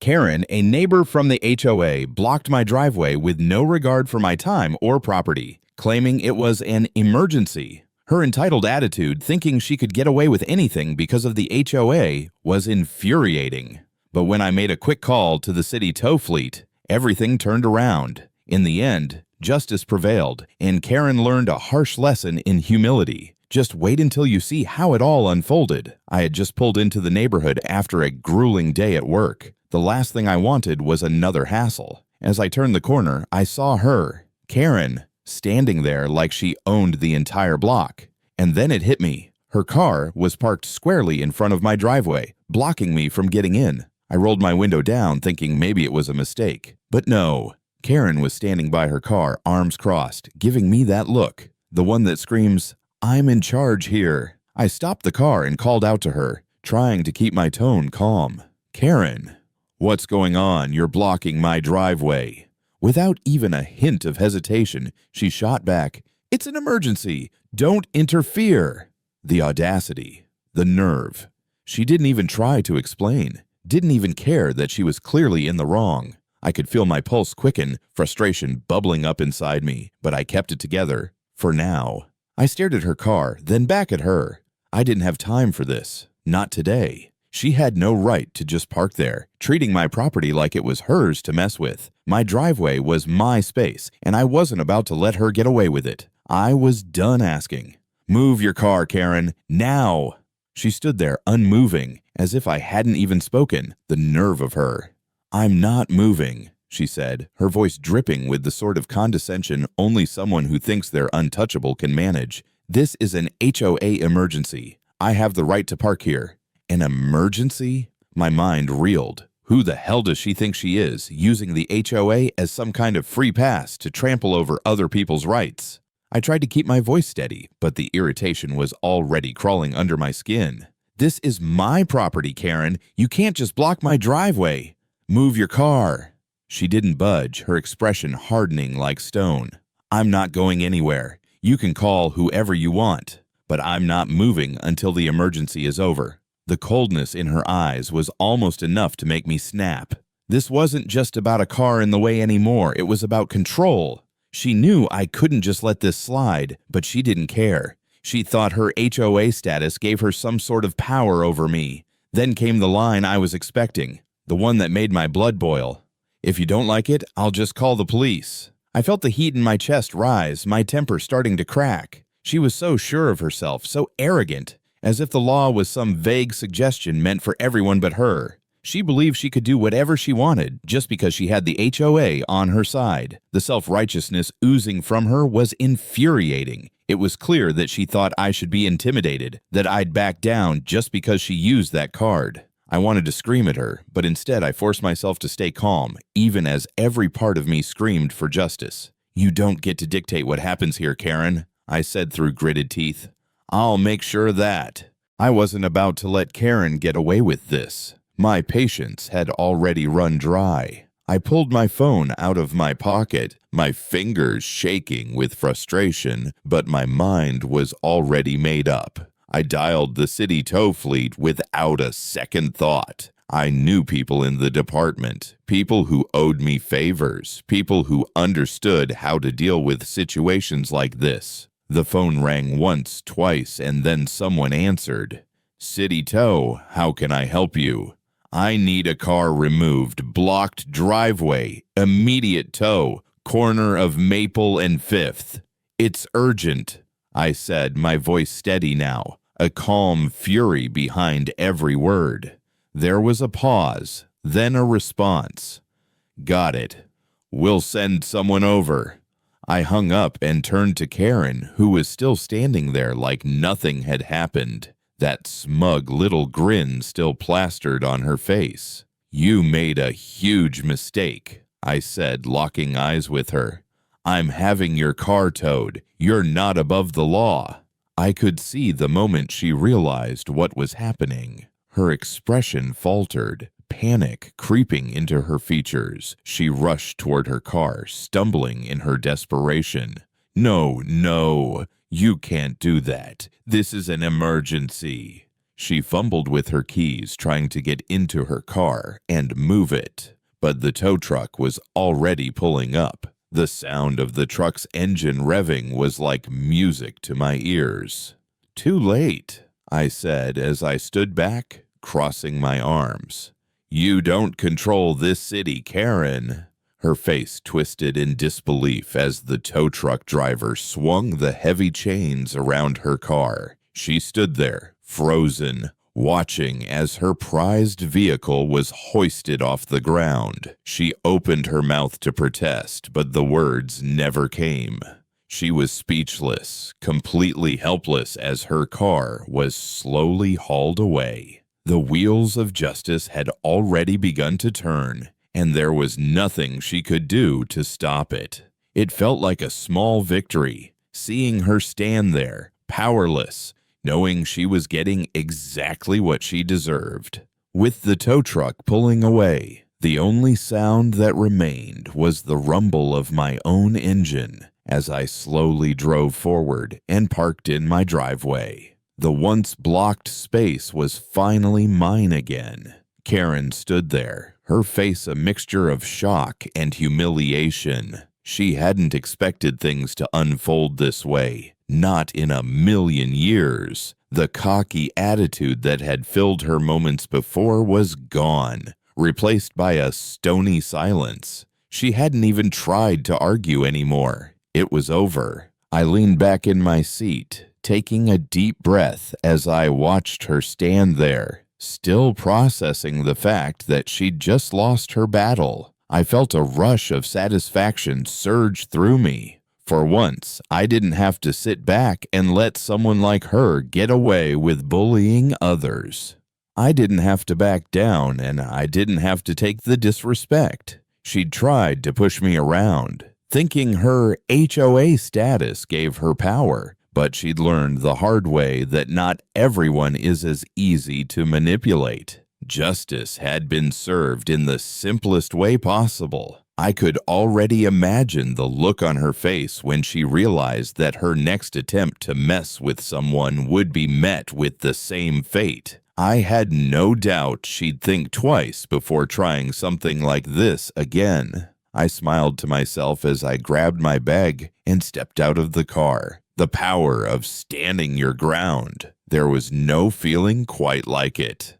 Karen, a neighbor from the HOA, blocked my driveway with no regard for my time or property, claiming it was an emergency. Her entitled attitude, thinking she could get away with anything because of the HOA, was infuriating. But when I made a quick call to the city tow fleet, everything turned around. In the end, justice prevailed, and Karen learned a harsh lesson in humility. Just wait until you see how it all unfolded. I had just pulled into the neighborhood after a grueling day at work. The last thing I wanted was another hassle. As I turned the corner, I saw her, Karen, standing there like she owned the entire block. And then it hit me. Her car was parked squarely in front of my driveway, blocking me from getting in. I rolled my window down, thinking maybe it was a mistake. But no. Karen was standing by her car, arms crossed, giving me that look. The one that screams, "I'm in charge here." I stopped the car and called out to her, trying to keep my tone calm. "Karen, what's going on? You're blocking my driveway." Without even a hint of hesitation, she shot back, "It's an emergency. Don't interfere." The audacity, the nerve. She didn't even try to explain, didn't even care that she was clearly in the wrong. I could feel my pulse quicken, frustration bubbling up inside me, but I kept it together, for now. I stared at her car, then back at her. I didn't have time for this. Not today. She had no right to just park there, treating my property like it was hers to mess with. My driveway was my space, and I wasn't about to let her get away with it. I was done asking. "Move your car, Karen, now!" She stood there, unmoving, as if I hadn't even spoken. The nerve of her. "I'm not moving," she said, her voice dripping with the sort of condescension only someone who thinks they're untouchable can manage. "This is an HOA emergency. I have the right to park here." An emergency? My mind reeled. Who the hell does she think she is, using the HOA as some kind of free pass to trample over other people's rights? I tried to keep my voice steady, but the irritation was already crawling under my skin. "This is my property, Karen. You can't just block my driveway. Move your car." She didn't budge, her expression hardening like stone. "I'm not going anywhere. You can call whoever you want, but I'm not moving until the emergency is over." The coldness in her eyes was almost enough to make me snap. This wasn't just about a car in the way anymore. It was about control. She knew I couldn't just let this slide, but she didn't care. She thought her HOA status gave her some sort of power over me. Then came the line I was expecting, the one that made my blood boil. "If you don't like it, I'll just call the police." I felt the heat in my chest rise, my temper starting to crack. She was so sure of herself, so arrogant, as if the law was some vague suggestion meant for everyone but her. She believed she could do whatever she wanted just because she had the HOA on her side. The self-righteousness oozing from her was infuriating. It was clear that she thought I should be intimidated, that I'd back down just because she used that card. I wanted to scream at her, but instead I forced myself to stay calm, even as every part of me screamed for justice. "You don't get to dictate what happens here, Karen," I said through gritted teeth. "I'll make sure of that." I wasn't about to let Karen get away with this. My patience had already run dry. I pulled my phone out of my pocket, my fingers shaking with frustration, but my mind was already made up. I dialed the city tow fleet without a second thought. I knew people in the department, people who owed me favors, people who understood how to deal with situations like this. The phone rang once, twice, and then someone answered. "City Tow, how can I help you?" "I need a car removed, blocked driveway, immediate tow, corner of Maple and 5th. It's urgent," I said, my voice steady now, a calm fury behind every word. There was a pause, then a response. "Got it. We'll send someone over." I hung up and turned to Karen, who was still standing there like nothing had happened, that smug little grin still plastered on her face. "You made a huge mistake," I said, locking eyes with her. "I'm having your car towed. You're not above the law." I could see the moment she realized what was happening. Her expression faltered, panic creeping into her features. She rushed toward her car, stumbling in her desperation. No, you can't do that. This is an emergency." She fumbled with her keys, trying to get into her car and move it, but the tow truck was already pulling up. The sound of the truck's engine revving was like music to my ears. "Too late," I said as I stood back, crossing my arms. "You don't control this city, Karen." Her face twisted in disbelief as the tow truck driver swung the heavy chains around her car. She stood there, frozen, watching as her prized vehicle was hoisted off the ground. She opened her mouth to protest, but the words never came. She was speechless, completely helpless as her car was slowly hauled away. The wheels of justice had already begun to turn, and there was nothing she could do to stop it. It felt like a small victory, seeing her stand there, powerless, knowing she was getting exactly what she deserved. With the tow truck pulling away, the only sound that remained was the rumble of my own engine as I slowly drove forward and parked in my driveway. The once blocked space was finally mine again. Karen stood there, her face a mixture of shock and humiliation. She hadn't expected things to unfold this way. Not in a million years. The cocky attitude that had filled her moments before was gone, replaced by a stony silence. She hadn't even tried to argue anymore. It was over. I leaned back in my seat, taking a deep breath as I watched her stand there, still processing the fact that she'd just lost her battle. I felt a rush of satisfaction surge through me. For once, I didn't have to sit back and let someone like her get away with bullying others. I didn't have to back down, and I didn't have to take the disrespect. She'd tried to push me around, thinking her HOA status gave her power, but she'd learned the hard way that not everyone is as easy to manipulate. Justice had been served in the simplest way possible. I could already imagine the look on her face when she realized that her next attempt to mess with someone would be met with the same fate. I had no doubt she'd think twice before trying something like this again. I smiled to myself as I grabbed my bag and stepped out of the car. The power of standing your ground. There was no feeling quite like it.